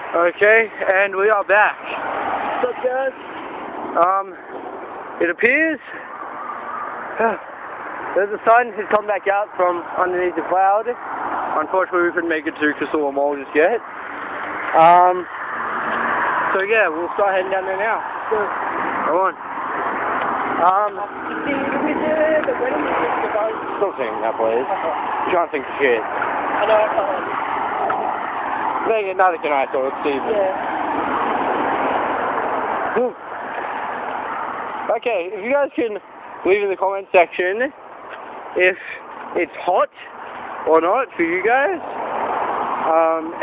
Okay, and we are back. What's up, guys? It appears that the sun has come back out from underneath the cloud. Unfortunately, we couldn't make it to Casula Mall just yet. So yeah, we'll start heading down there now. Go. Come on. I Stop singing that, please. You can't sing shit. know, I can't. Neither can I, so it's Steven. Yeah. Okay, if you guys can leave in the comment section if it's hot or not for you guys,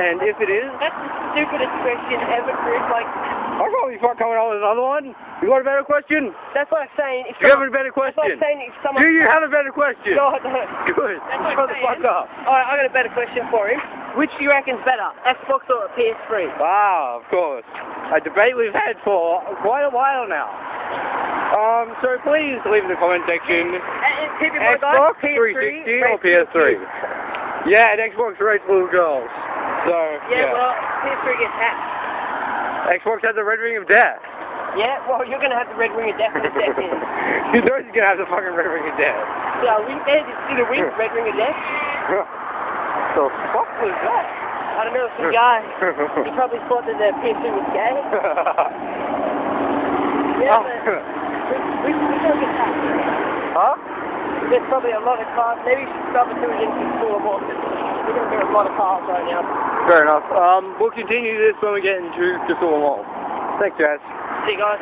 and if it is, That's the stupidest question ever, Chris. Like, I can't be fucking coming on with another one. You got a better question? that's like saying if Do you have a better That's like question? saying if someone. Do you have a better question? No, I don't. Good. That's like Shut the fuck saying- up. Alright, I got a better question for him. Which do you reckon's better, Xbox or PS3? Wow, of course. A debate we've had for quite a while now. So please leave in the comment section. And keep in mind, guys, Xbox PS3 360 or rates little PS3? kids. Yeah, and Xbox rates little girls. So, Yeah, well, PS3 gets hacked. Xbox has the red ring of death. Yeah, well, you're gonna have the red ring of death in a second. You know he's gonna have the fucking red ring of death. So, we did a win, red ring of death. The fuck was that? I don't know, some guy. He probably thought that the PS3 was gay. Yeah, but we don't get hacked. Huh? There's probably a lot of cars. Maybe you should stop until we get to the school more. We're gonna get a lot of cars right now. Fair enough. We'll continue this when we get into Casula Mall. Thanks, guys. See you guys.